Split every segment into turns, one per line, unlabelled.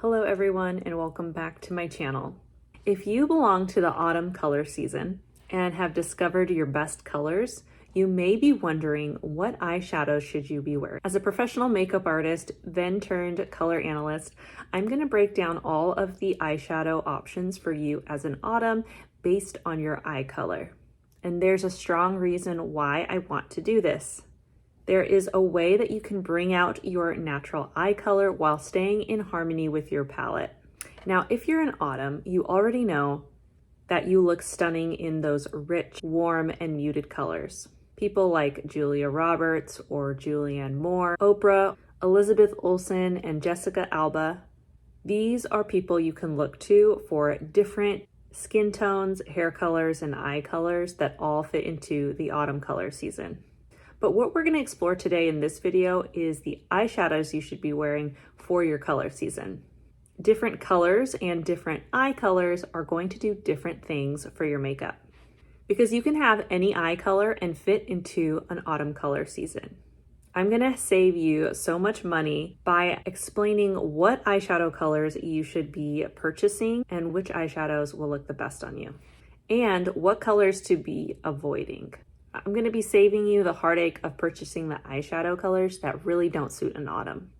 Hello everyone and welcome back to my channel. If you belong to the autumn color season and have discovered your best colors, you may be wondering what eyeshadows should you be wearing. As a professional makeup artist, then turned color analyst, I'm going to break down all of the eyeshadow options for you as an autumn based on your eye color. And there's a strong reason why I want to do this. There is a way that you can bring out your natural eye color while staying in harmony with your palette. Now, if you're in autumn, you already know that you look stunning in those rich, warm, and muted colors. People like Julia Roberts or Julianne Moore, Oprah, Elizabeth Olsen, and Jessica Alba. These are people you can look to for different skin tones, hair colors, and eye colors that all fit into the autumn color season. But what we're going to explore today in this video is the eyeshadows you should be wearing for your color season. Different colors and different eye colors are going to do different things for your makeup because you can have any eye color and fit into an autumn color season. I'm going to save you so much money by explaining what eyeshadow colors you should be purchasing and which eyeshadows will look the best on you and what colors to be avoiding. I'm going to be saving you the heartache of purchasing the eyeshadow colors that really don't suit an autumn.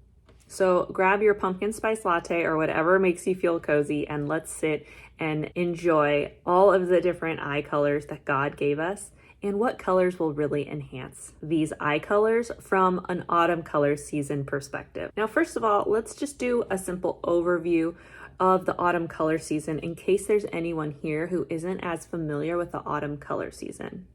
So grab your pumpkin spice latte or whatever makes you feel cozy and let's sit and enjoy all of the different eye colors that God gave us and what colors will really enhance these eye colors from an autumn color season perspective. Now, first of all, let's just do a simple overview of the autumn color season in case there's anyone here who isn't as familiar with the autumn color season.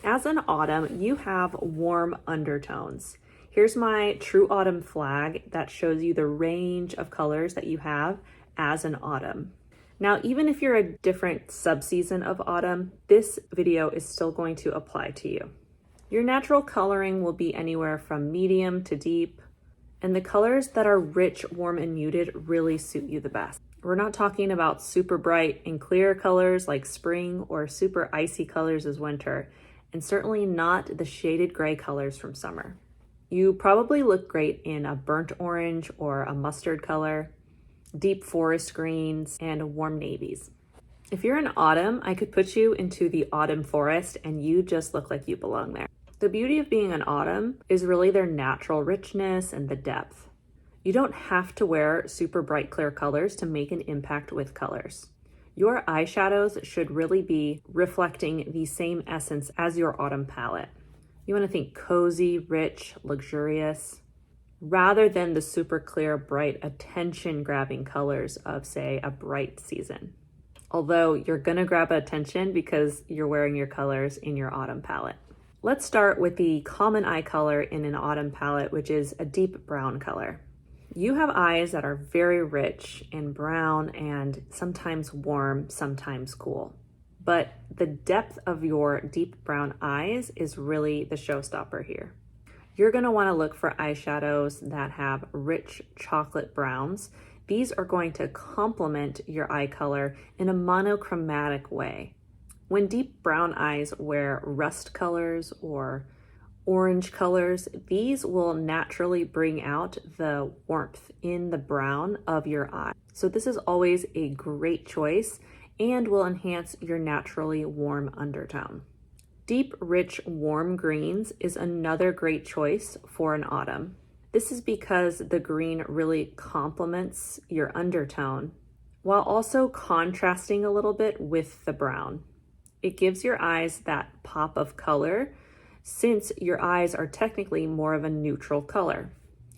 As an autumn, you have warm undertones. Here's my true autumn flag that shows you the range of colors that you have as an autumn. Now, even if you're a different subseason of autumn, this video is still going to apply to you. Your natural coloring will be anywhere from medium to deep, and the colors that are rich, warm, and muted really suit you the best. We're not talking about super bright and clear colors like spring or super icy colors as winter, and certainly not the shaded gray colors from summer. You probably look great in a burnt orange or a mustard color, deep forest greens, and warm navies. If you're in autumn, I could put you into the autumn forest and you just look like you belong there. The beauty of being an autumn is really their natural richness and the depth. You don't have to wear super bright clear colors to make an impact with colors. Your eyeshadows should really be reflecting the same essence as your autumn palette. You want to think cozy, rich, luxurious, rather than the super clear, bright, attention-grabbing colors of, say, a bright season. Although you're going to grab attention because you're wearing your colors in your autumn palette. Let's start with the common eye color in an autumn palette, which is a deep brown color. You have eyes that are very rich and brown and sometimes warm, sometimes cool. But the depth of your deep brown eyes is really the showstopper here. You're going to want to look for eyeshadows that have rich chocolate browns. These are going to complement your eye color in a monochromatic way. When deep brown eyes wear rust colors or orange colors, these will naturally bring out the warmth in the brown of your eye. So this is always a great choice and will enhance your naturally warm undertone. Deep, rich, warm greens is another great choice for an autumn. This is because the green really complements your undertone while also contrasting a little bit with the brown. It gives your eyes that pop of color since your eyes are technically more of a neutral color.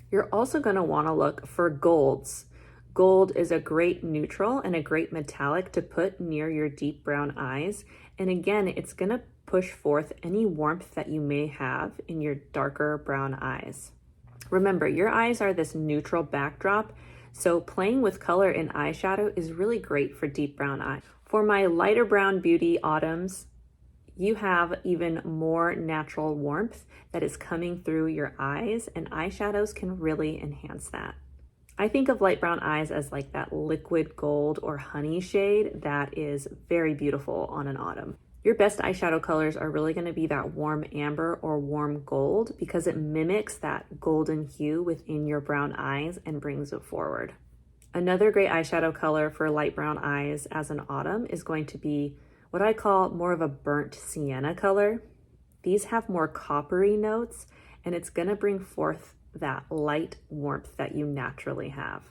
You're also going to want to look for golds. Gold is a great neutral and a great metallic to put near your deep brown eyes. And again, it's going to push forth any warmth that you may have in your darker brown eyes. Remember, your eyes are this neutral backdrop, so playing with color in eyeshadow is really great for deep brown eyes. For my lighter brown beauty autumns, you have even more natural warmth that is coming through your eyes, and eyeshadows can really enhance that. I think of light brown eyes as like that liquid gold or honey shade that is very beautiful on an autumn. Your best eyeshadow colors are really going to be that warm amber or warm gold because it mimics that golden hue within your brown eyes and brings it forward. Another great eyeshadow color for light brown eyes as an autumn is going to be what I call more of a burnt sienna color. These have more coppery notes, and it's gonna bring forth that light warmth that you naturally have.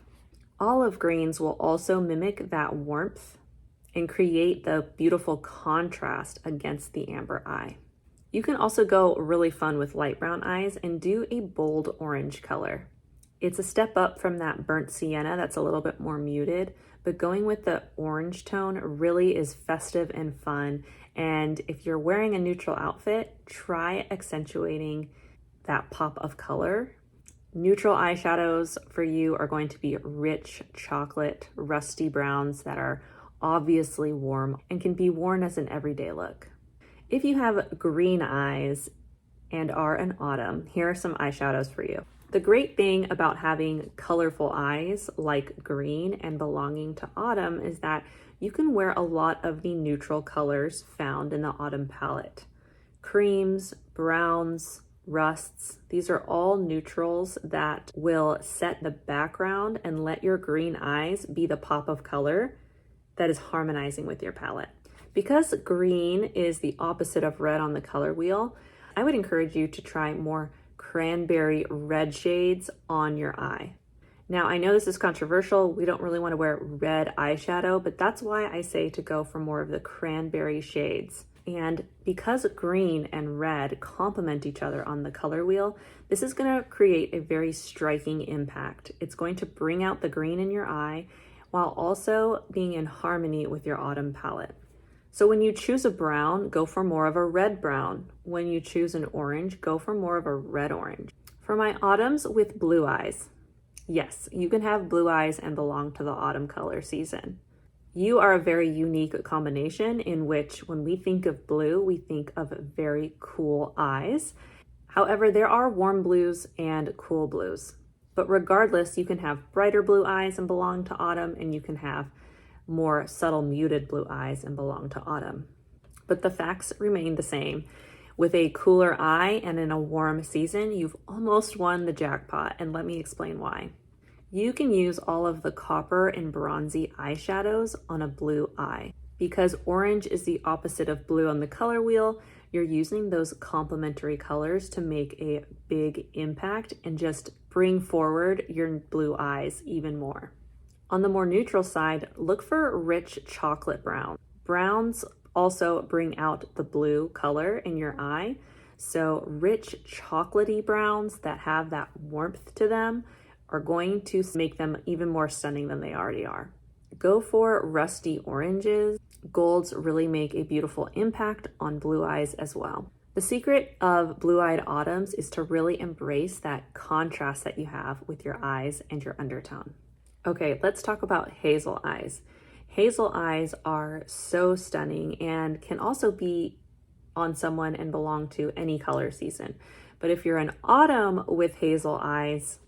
Olive greens will also mimic that warmth and create the beautiful contrast against the amber eye. You can also go really fun with light brown eyes and do a bold orange color. It's a step up from that burnt sienna that's a little bit more muted, but going with the orange tone really is festive and fun. And if you're wearing a neutral outfit, try accentuating that pop of color. Neutral eyeshadows for you are going to be rich chocolate, rusty browns that are obviously warm and can be worn as an everyday look. If you have green eyes and are an autumn, here are some eyeshadows for you. The great thing about having colorful eyes like green and belonging to autumn is that you can wear a lot of the neutral colors found in the autumn palette. Creams, browns, rusts, these are all neutrals that will set the background and let your green eyes be the pop of color that is harmonizing with your palette. Because green is the opposite of red on the color wheel, I would encourage you to try more cranberry red shades on your eye. Now, I know this is controversial. We don't really want to wear red eyeshadow, but that's why I say to go for more of the cranberry shades. And because green and red complement each other on the color wheel, this is going to create a very striking impact. It's going to bring out the green in your eye while also being in harmony with your autumn palette. So when you choose a brown, go for more of a red brown. When you choose an orange, go for more of a red orange. For my autumns with blue eyes, yes, you can have blue eyes and belong to the autumn color season. You are a very unique combination in which when we think of blue, we think of very cool eyes. However, there are warm blues and cool blues. But regardless, you can have brighter blue eyes and belong to autumn, and you can have more subtle muted blue eyes and belong to autumn. But the facts remain the same. With a cooler eye and in a warm season, you've almost won the jackpot, and let me explain why. You can use all of the copper and bronzy eyeshadows on a blue eye. Because orange is the opposite of blue on the color wheel, you're using those complementary colors to make a big impact and just bring forward your blue eyes even more. On the more neutral side, look for rich chocolate brown. Browns also bring out the blue color in your eye. So rich chocolatey browns that have that warmth to them are going to make them even more stunning than they already are. Go for rusty oranges. Golds really make a beautiful impact on blue eyes as well. The secret of blue-eyed autumns is to really embrace that contrast that you have with your eyes and your undertone. Okay, let's talk about hazel eyes. Hazel eyes are so stunning and can also be on someone and belong to any color season. But if you're an autumn with hazel eyes,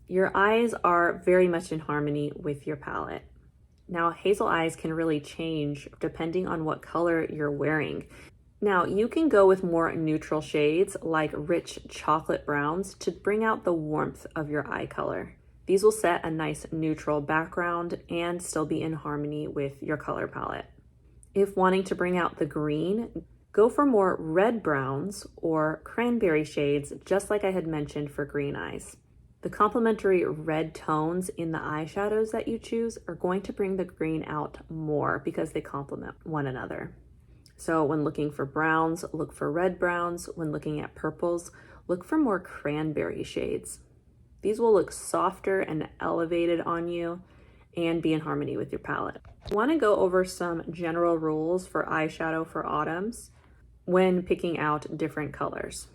your eyes are very much in harmony with your palette. Now, hazel eyes can really change depending on what color you're wearing. Now, you can go with more neutral shades like rich chocolate browns to bring out the warmth of your eye color. These will set a nice neutral background and still be in harmony with your color palette. If wanting to bring out the green, go for more red browns or cranberry shades, just like I had mentioned for green eyes. The complementary red tones in the eyeshadows that you choose are going to bring the green out more because they complement one another. So when looking for browns, look for red browns. When looking at purples, look for more cranberry shades. These will look softer and elevated on you and be in harmony with your palette. I want to go over some general rules for eyeshadow for autumns when picking out different colors.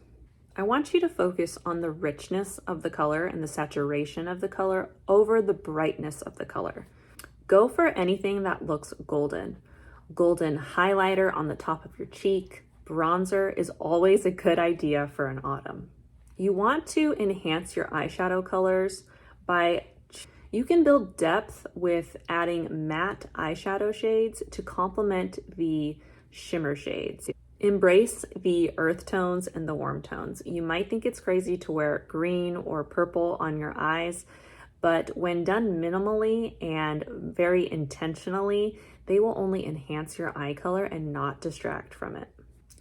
I want you to focus on the richness of the color and the saturation of the color over the brightness of the color. Go for anything that looks golden. Golden highlighter on the top of your cheek. Bronzer is always a good idea for an autumn. You want to enhance your eyeshadow colors you can build depth with adding matte eyeshadow shades to complement the shimmer shades. Embrace the earth tones and the warm tones. You might think it's crazy to wear green or purple on your eyes, but when done minimally and very intentionally, they will only enhance your eye color and not distract from it.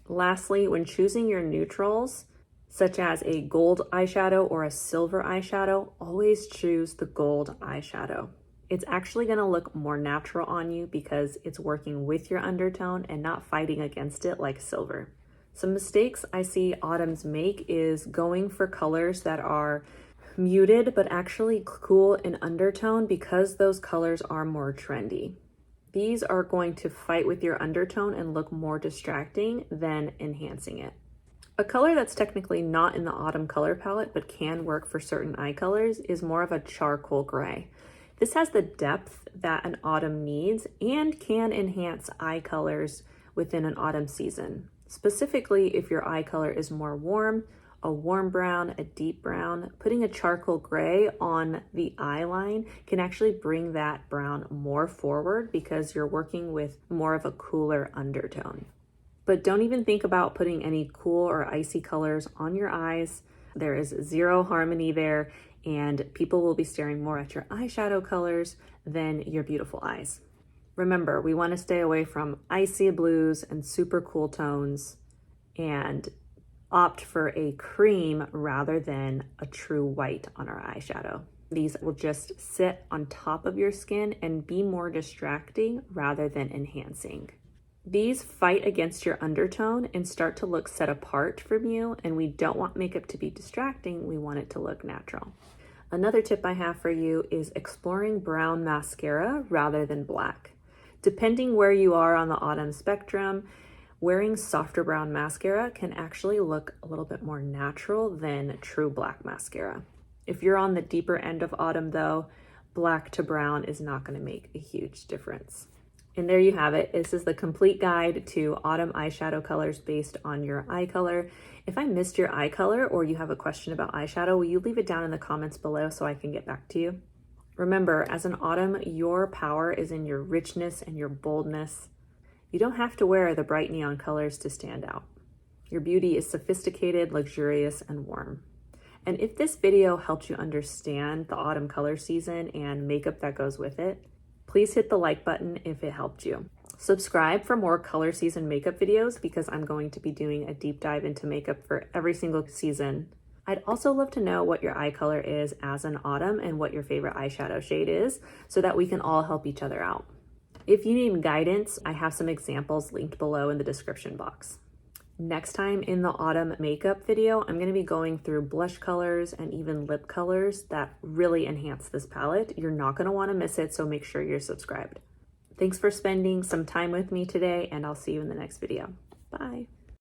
Lastly, when choosing your neutrals, such as a gold eyeshadow or a silver eyeshadow, always choose the gold eyeshadow. It's actually going to look more natural on you because it's working with your undertone and not fighting against it like silver. Some mistakes I see autumns make is going for colors that are muted but actually cool in undertone because those colors are more trendy. These are going to fight with your undertone and look more distracting than enhancing it. A color that's technically not in the autumn color palette but can work for certain eye colors is more of a charcoal gray. This has the depth that an autumn needs and can enhance eye colors within an autumn season. Specifically, if your eye color is more warm, a warm brown, a deep brown, putting a charcoal gray on the eye line can actually bring that brown more forward because you're working with more of a cooler undertone. But don't even think about putting any cool or icy colors on your eyes. There is zero harmony there, and people will be staring more at your eyeshadow colors than your beautiful eyes. Remember, we want to stay away from icy blues and super cool tones and opt for a cream rather than a true white on our eyeshadow. These will just sit on top of your skin and be more distracting rather than enhancing. These fight against your undertone and start to look set apart from you, and we don't want makeup to be distracting, we want it to look natural. Another tip I have for you is exploring brown mascara rather than black. Depending where you are on the autumn spectrum, wearing softer brown mascara can actually look a little bit more natural than true black mascara. If you're on the deeper end of autumn though, black to brown is not going to make a huge difference. And there you have it. This is the complete guide to autumn eyeshadow colors based on your eye color. If I missed your eye color or you have a question about eyeshadow, will you leave it down in the comments below so I can get back to you? Remember, as an autumn, your power is in your richness and your boldness. You don't have to wear the bright neon colors to stand out. Your beauty is sophisticated, luxurious, and warm. And if this video helped you understand the autumn color season and makeup that goes with it, please hit the like button if it helped you. Subscribe for more color season makeup videos because I'm going to be doing a deep dive into makeup for every single season. I'd also love to know what your eye color is as an autumn and what your favorite eyeshadow shade is so that we can all help each other out. If you need guidance, I have some examples linked below in the description box. Next time in the autumn makeup video, I'm going to be going through blush colors and even lip colors that really enhance this palette. You're not going to want to miss it, so make sure you're subscribed. Thanks for spending some time with me today, and I'll see you in the next video. Bye.